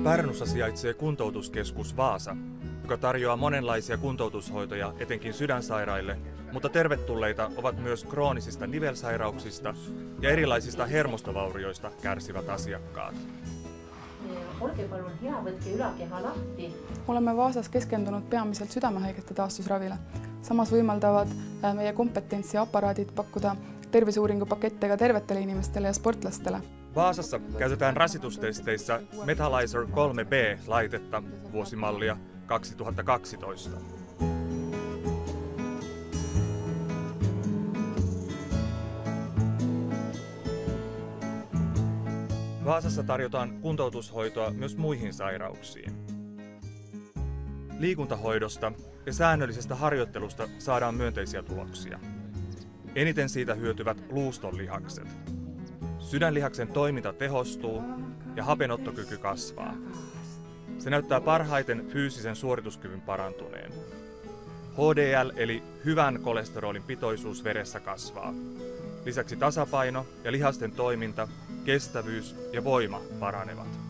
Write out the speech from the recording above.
Pärnussa sijaitsee kuntoutuskeskus Vaasa, joka tarjoaa monenlaisia kuntoutushoitoja etenkin sydänsairaille, mutta tervetulleita ovat myös kroonisista nivelsairauksista ja erilaisista hermostovaurioista kärsivät asiakkaat. Olemme Vaasas keskendunud peamiselt südamehaigete taastusravile. Samas võimaldavad meie kompetents ja aparaadid pakkuda terviseuuringupakette ka tervetele inimestele ja sportlastele. Vaasassa käytetään rasitustesteissä Methalyzer 3B-laitetta vuosimallia 2012. Vaasassa tarjotaan kuntoutushoitoa myös muihin sairauksiin. Liikuntahoidosta ja säännöllisestä harjoittelusta saadaan myönteisiä tuloksia. Eniten siitä hyötyvät luustonlihakset. Sydänlihaksen toiminta tehostuu ja hapenottokyky kasvaa. Se näyttää parhaiten fyysisen suorituskyvyn parantuneen. HDL eli hyvän kolesterolin pitoisuus veressä kasvaa. Lisäksi tasapaino ja lihasten toiminta, kestävyys ja voima paranevat.